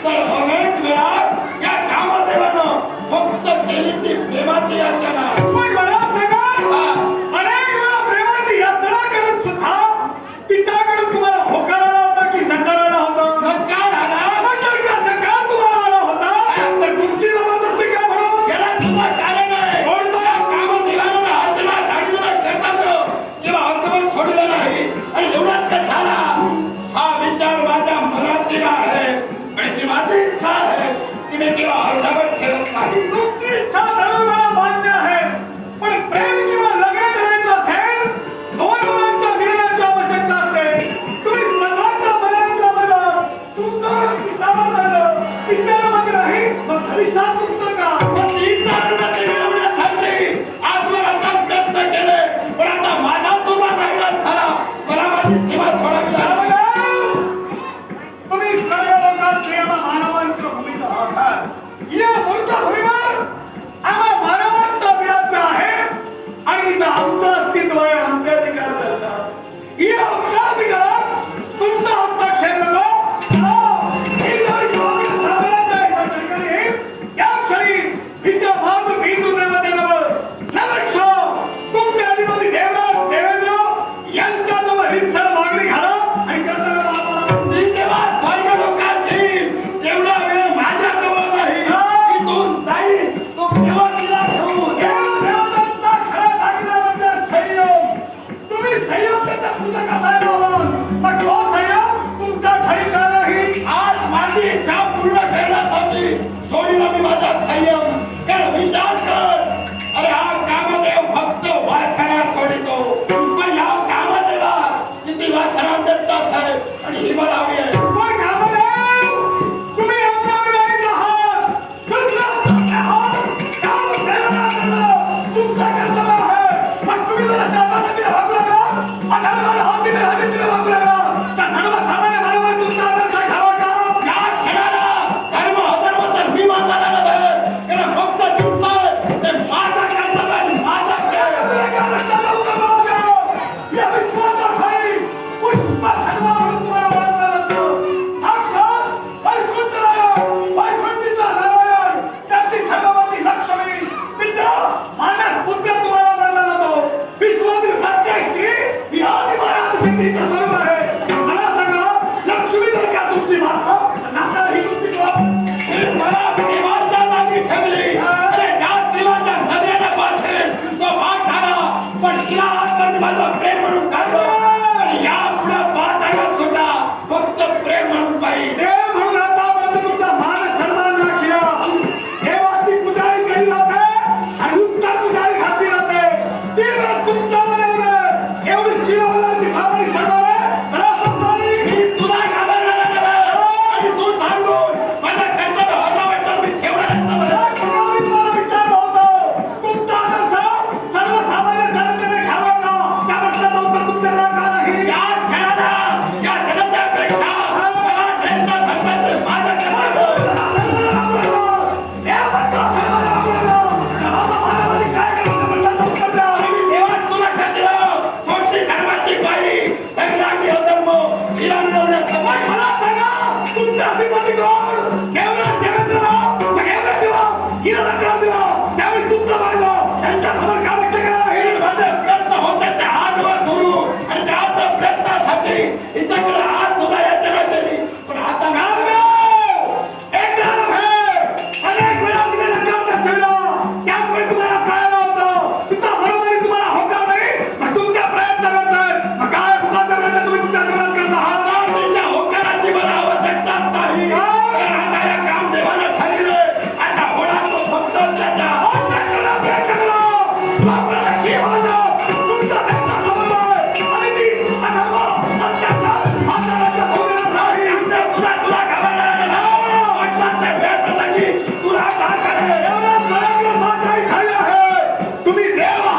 तर अनेक वेळा या कामदेवानं फक्त केली ती प्रेमाची याचना. पण मला सांगा, अनेक वेळा प्रेमाची याचना करत सुद्धा तिच्याकडून तुम्हाला होकार आला होता की नकार आला होता? नकार आला. नकार तुम्हाला आला होता तर तुमची जबरदस्ती का म्हणून? याला तुझा कारण आहे. कामदेवानं अर्चना काढून करतात तेव्हा अर्धवट सोडलं नाही. आणि एवढाच कशाला? हा विचार माझ्या मनात दिला आहे आणि जी माझी इच्छा आहे ती मी केव्हा अर्धवट ठेवत नाही. तुमची इच्छा जरूर मला मान्य आहे, पण प्रेम किंवा लग्न करायचं असेल दोन मुलांच्या मिलनाची आवश्यकता असते. तुम्ही स्वतःच्या मनातलं बघा, तुमचं विचारात आलं, विचारामध्ये नाही मग भविष्यात तुमचं का? पण ती तारुण्याची मिळवण्यात ठरली. आजवर आता प्रयत्न केले पण आता माझा तुला नाईलाज झाला. मला माझी सीमा सोडावी लागली. तुम्ही सर्व लोकांत प्रेमा मानवांच्या भूमीत आहात. या मूळच्या भूमीवर आम्हा मानवांचा विराज्य आहे आणि इथं आमचं अस्तित्व आहे, आमचे अधिकार चालतात. या आमच्या अधिकारात तुमचा हस्तक्षेप नको. ही जर योग्य सामान्याच्या एका ठिकाणी या क्षणी हिच्या भाग मी तुझ्यामध्ये नवक्ष तुमचे अधिपती देवराज देवेंद्र यांच्याजवळ हिंसर मागणी घाला आणि कर्तव्य पार पाडा. ती तेव्हा स्वर्ग लोकात येईल. तेवढा वेळ माझ्याजवळ नाही. इथून जाईल तो केव्हा तिला ठेवून. देवदेवतांचा खरा दागिना म्हणजे संयम. तुम्ही संयम त्याच्या पुढे कसायला हवा, पण तो संयम तुमच्या ठाई का नाही? आज माझी इच्छा पूर्ण करण्यासाठी सोडीला मी माझा संयम. कारण विचार कर, अरे हा कामदेव फक्त वासना सोडितो पण या कामदेवा किती वासना देतात आहे आणि ही मला हवी आहे. पण कामदेव, तुम्ही आमच्या विरोधी आहात. दुसऱ्या आहात. कामदेवाला आदरणं तुमचं कर्तव्य आहे. पण तुम्ही जरा जाताना वागू लागला, अधर्माला हात दिले आणि तिला वागू लागला, तर सर्वसामान्य मानवाला तुमचा आदर काय घ्यावा का? या क्षणाला धर्म अधर्म तर मी मानणारा नव्हे. कारण फक्त दिसतोय ते माझा कर्तव्य आणि माझा प्रेम. या विश्वासाखाली पुष्पधर्मा म्हणून तुम्हाला ओळखलं जातं. साक्षात वैकुंठीचा नारायण, त्याची धर्मवती लक्ष्मी, तिचा मानस पुत्र तुम्हाला मानला जातो. विश्वातील प्रत्येक स्त्री ही आदिमानव शक्तीचं स्वरूप आहे. मला सांगा, लक्ष्मी जर का तुमची माता, नाता ही तुमची माता. हे मला प्रेमाच्या जागी ठेवली. अरे त्या प्रेमाच्या नजरेने पाहिले तो भाग झाला पण तिला आजपर्यंत माझं प्रेम म्हणून काढलं आणि या पुढे पाहताना सुद्धा फक्त प्रेम म्हणून पाहिजे. देव म्हणून आतापर्यंत तुमचा मान सन्मान राखला. देवाची पुजारी केली जाते आणि उत्तर पुजारी घातली जाते. ती वेळ तुमच्यामध्ये एवढी शिवलाची भावनी करणार आहे. मला समजावी. मी तुला घाबरणारा नव्हे. आणि तू सांगून माझं कर्तव्य अर्धवट मी ठेवणार नव्हे. मी तुम्हाला विचारलं होतं, तुमचा आदर्श सर्वसामान्य जनतेने घ्यावा का? त्या प्रश्नाचं उत्तर तुमच्याकडे का नाही? या क्षणाला या जनतेपेक्षा मला त्यांचा कर्तव्य माझं कर्तव्य. मी देवाच तुला ठरलं. सोडशी धर्माची पायरी धर्माची अधर्म हिला मिळवण्याचं मला सांगा, तुमचे अधिपती कोण?